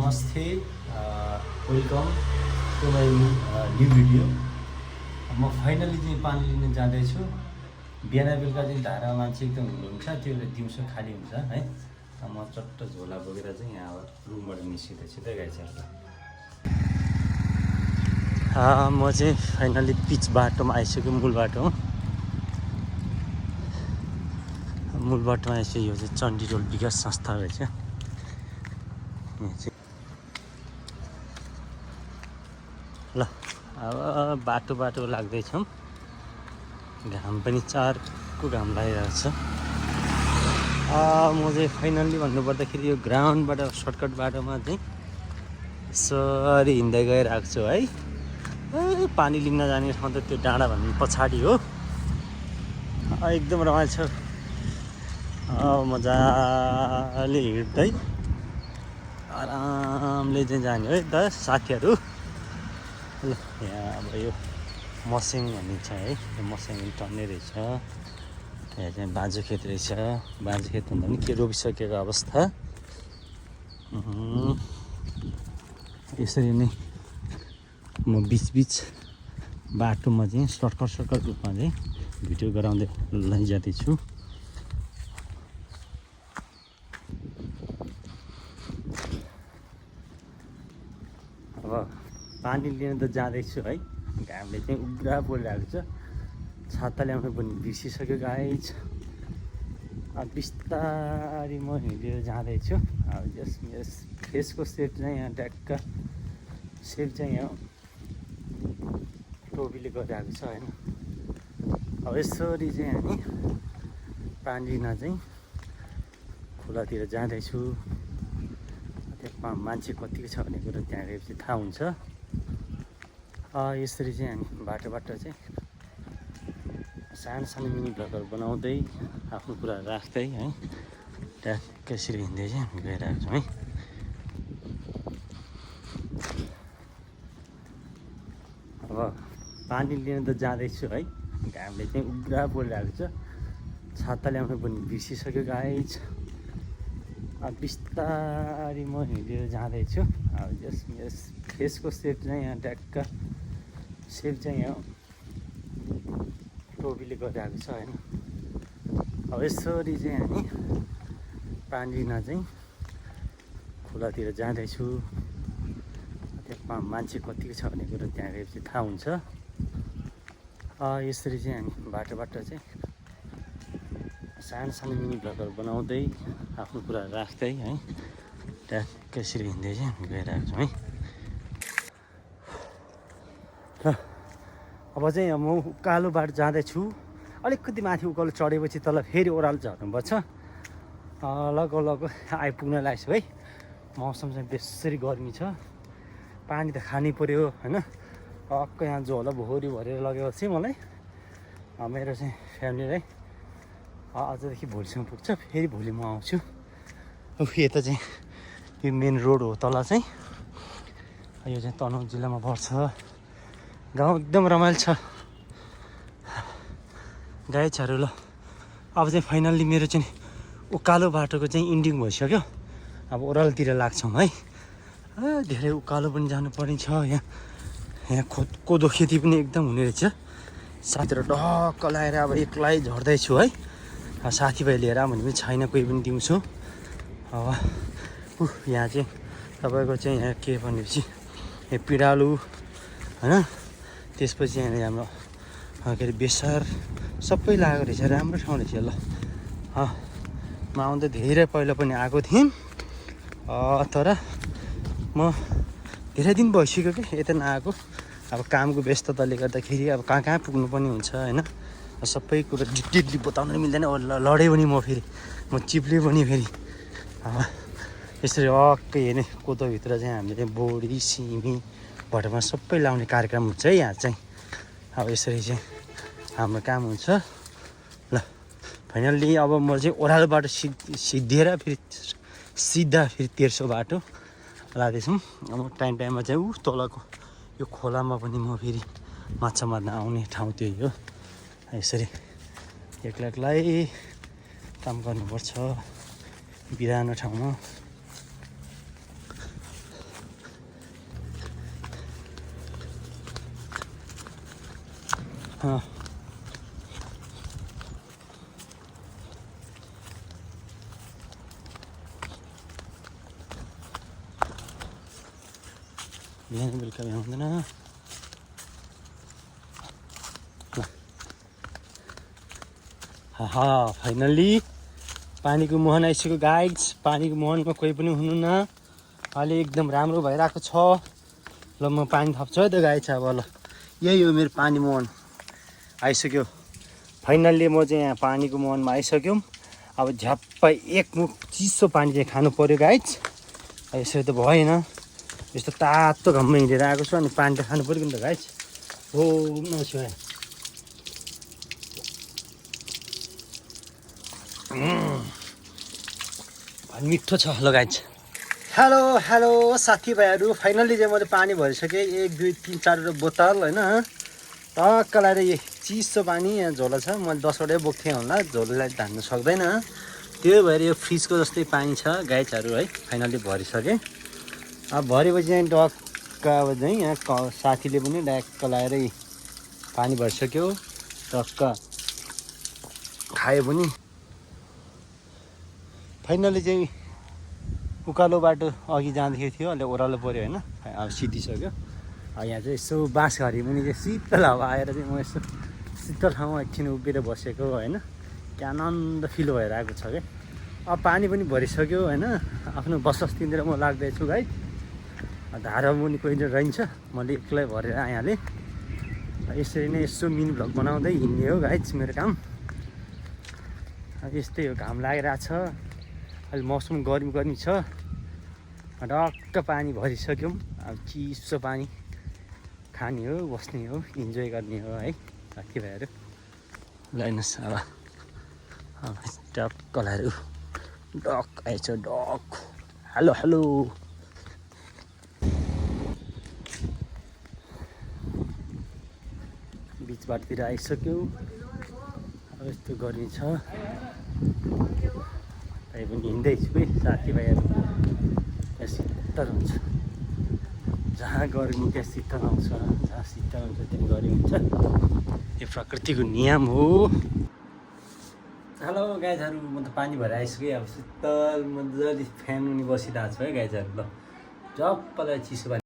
नमस्ते, welcome to my new video. म finally चाहिँ पानी लिन जाँदैछु। बिहान बेलुका चाहिँ धारा मान्छे एकदम हुनुहुन्छ, त्यो बेला दिउँसो खाली हुन्छ है। म चट्ट झोला बोकेर चाहिँ यहाँ रुमबाट निस्किँदैछु त गाइसहरु। म चाहिँ फाइनली पिच बाटोमा आइसक्यो, मूल बाटो हो। मूल बाटोमा आइसक्यो। यो चाहिँ चण्डीरोल विकास संस्था रहेछ। ल अब बाटो लाग्दैछौँ। घाम पनि चारको घाम लागिरहेको छ। म चाहिँ फाइनल्ली भन्नुपर्दाखेरि यो ग्राउन्डबाट सर्टकट बाटोमा चाहिँ यसरी हिँड्दै गइरहेको छु है। पानी लिन जाने ठाउँ त त्यो डाँडा भन्ने पछाडि हो। एकदम रमाइलो छ। मजाले हिँड्दै आरामले चाहिँ जाने है त साथीहरू। ल यहाँ अब यो मस्याङ भन्ने छ है, यो मस्याङ टन्ने रहेछ। यहाँ चाहिँ बाँझो खेत रहेछ। बाँझो खेत भन्दा पनि के रोपिसकेको अवस्था। यसरी नै म बिचबिच बाटोमा चाहिँ सर्टकट रूपमा चाहिँ भिडियो गराउँदै लैजाँदैछु। अब पानी लिन त जाँदैछु है। घामले चाहिँ उग्रा परिरहेको छ। छाता ल्याउनु पनि बिर्सिसक्यो गाइज। अब बिस्तारै म हिँडेर जाँदैछु। अब यस फेसको सेप चाहिँ यहाँ ट्याक्क सेप चाहिँ यहाँ टोपीले गरिरहेको छ होइन। अब यसरी चाहिँ हामी पानी लिन चाहिँ खोलातिर जाँदैछु। त्यहाँ मान्छे कतिको छ भन्ने कुरो त्यहाँ गएपछि थाहा हुन्छ। यसरी चाहिँ हामी बाटो चाहिँ सानो मिनी भ्लगहरू बनाउँदै आफ्नो कुरा राख्दै है ट्याक्क यसरी हिँड्दै चाहिँ हामी गइरहेको छौँ है। अब पानी लिन त जाँदैछु है। घामले चाहिँ उग्रा परिरहेको छ। छाता ल्याउनु पनि बिर्सिसक्यो गाइज। अब बिस्तारै म हिँडेर जाँदैछु। अब यस फेसको सेप चाहिँ यहाँ ट्याक्क सेप चाहिँ यहाँ टोपीले गरिरहेको छ होइन। अब यसरी चाहिँ हामी पानी लिन चाहिँ खोलातिर जाँदैछु। त्यहाँ मान्छे कतिको छ भन्ने कुरो त्यहाँ गएपछि थाहा हुन्छ। यसरी चाहिँ हामी बाटो चाहिँ सानो मिनी भ्लगहरू बनाउँदै आफ्नो कुरा राख्दै है ट्याक्क यसरी हिँड्दै चाहिँ हामी गइरहेको छौँ है। र अब चाहिँ म उकालो बाटो जाँदैछु। अलिकति माथि उकालो चढेपछि तल फेरि ओह्रालो झर्नुपर्छ। लगभग आइपुग्न लागेछु है। मौसम चाहिँ बेसरी गर्मी छ। पानी त खानै पर्यो होइन। टक्क यहाँ झोला भोरी भरेर लगेपछि मलाई मेरो चाहिँ फ्यामिलीलाई आजदेखि भोलिसम्म पुग्छ। फेरि भोलि म आउँछु। यता चाहिँ यो मेन रोड हो। तल चाहिँ यो चाहिँ तनहुँ जिल्लामा पर्छ। गाउँ एकदम रमाइलो छ गाइजहरू। ल अब चाहिँ फाइनल्ली मेरो चाहिँ उकालो बाटोको चाहिँ इन्डिङ भइसक्यो। अब ओह्रालोतिर लाग्छौँ है। धेरै उकालो पनि जानुपर्ने छ। यहाँ कोदो खेती पनि एकदम हुने रहेछ। साथीहरू ढक्क लगाएर अब एक्लै झर्दैछु है। साथीभाइ लिएर भन्ने पनि छैन कोही पनि दिउँसो। अब यहाँ चाहिँ तपाईँको चाहिँ यहाँ के भनेपछि यहाँ पिँडालु होइन। त्यसपछि यहाँ हाम्रो के अरे बेसार सबै लागेको रहेछ। राम्रो ठाउँ रहेछ। ल म आउँदा धेरै पहिला पनि आएको थिएँ। तर म धेरै दिन भइसक्यो कि यता नआएको। अब कामको व्यस्तताले गर्दाखेरि अब कहाँ पुग्नुपर्ने हुन्छ होइन। सबै कुरो डिटेलली बताउनु मिल्दैन। लडेँ पनि म फेरि म चिप्लेँ पनि फेरि। यसरी अक्कै हेर्ने कोदोभित्र चाहिँ हामीले चाहिँ बोडी सिमी भटमा सबै लाउने कार्यक्रम हुन्छ है यहाँ चाहिँ। अब यसरी चाहिँ हाम्रो काम हुन्छ। ल फाइनल्ली अब म चाहिँ ओह्रालो बाटो सिद्धिएर फेरि सिधा फेरि तेर्सो बाटो लाँदैछौँ। अब टाइममा चाहिँ तलको यो खोलामा पनि म फेरि माछा मार्न आउने ठाउँ त्यही हो। यसरी एक्लै काम गर्नुपर्छ बिरानो ठाउँमा। अँ बिहान बेलुका भ्याउँदैन। फाइनल्ली पानीको मुहान आइसक्यो गाइज। पानीको मुहानमा कोही पनि हुनुहुन्न, अहिले एकदम राम्रो भइरहेको छ। ल म पानी थप्छु है त गाइज। अब ल यही हो मेरो पानी मुहान आइसक्यो। फाइनल्ली म चाहिँ यहाँ पानीको मुहानमा आइसक्यौँ। अब झ्याप्पै एक मुख चिसो पानी चाहिँ खानु पऱ्यो गाइज। यसरी त भएन, यस्तो तातो घाममा हिँडेर आएको छु अनि पानी त खानु पऱ्यो नि त गाइज। हो नमस्कार। मिठो छ ल गाइज। हेलो हेलो साथीभाइहरू, फाइनल्ली चाहिँ मैले पानी भरिसकेँ। 1 2 3 4 बोतल होइन। टक्क लगाएर यो चिसो पानी यहाँ झोला छ, मैले 10वटै बोक्थेँ होला, झोलालाई धान्न सक्दैन। त्यही भएर यो फ्रिजको जस्तै पानी छ गाइजहरू है। फाइनल्ली भरिसकेँ। अब भरेपछि चाहिँ टक्क अब चाहिँ यहाँ साथीले पनि ड्याक्क लगाएर पानी भरिसक्यो। टक्क खायो पनि। फाइनल्ली चाहिँ उकालो बाटो अघि जाँदाखेरि थियो, अहिले ओह्रालो पऱ्यो होइन। अब सिधिसक्यो। यहाँ चाहिँ यसो बाँसघरी मुनि चाहिँ शीतल हावा आएर चाहिँ म यसो शीतल ठाउँमा एकछिन उभिएर बसेको होइन। क्या आनन्द फिल भएर आएको छ क्या। अब पानी पनि भरिसक्यो होइन। आफ्नो बसस्तीतिर म लाग्दैछु गाई। धारा मुनि कोही रहन्छ, मैले एक्लै भरेर आइहालेँ। यसरी नै यसो मिनी भ्लग बनाउँदै हिँड्ने हो गाइज मेरो काम। यस्तै हो, घाम लागिरहेको छ, अहिले मौसम गर्मी छ। टक्क पानी भरिसक्यौँ। अब चिसो पानी खाने हो, बस्ने हो, इन्जोय गर्ने हो है साथीभाइहरू। ल हेर्नुहोस् अब टक्क लगाएर डक आएछ डक। Hello hello. बिच बाटोतिर आइसक्यो। अब यस्तो गर्मी छ, तै पनि हिँड्दैछु है साथीभाइहरू। त्यहाँ शीतल हुन्छ, जहाँ गर्मी त्यहाँ शीतल आउँछ, जहाँ शीतल हुन्छ त्यहाँ गर्मी हुन्छ। यो प्रकृतिको नियम हो। हेलो गाइजहरू, म त पानी भएर आइसकेँ। अब शीतल मजाले फ्यान मुनि बसिरहेको छु है गाइजहरू। ल जप्पलाई चिसो पानी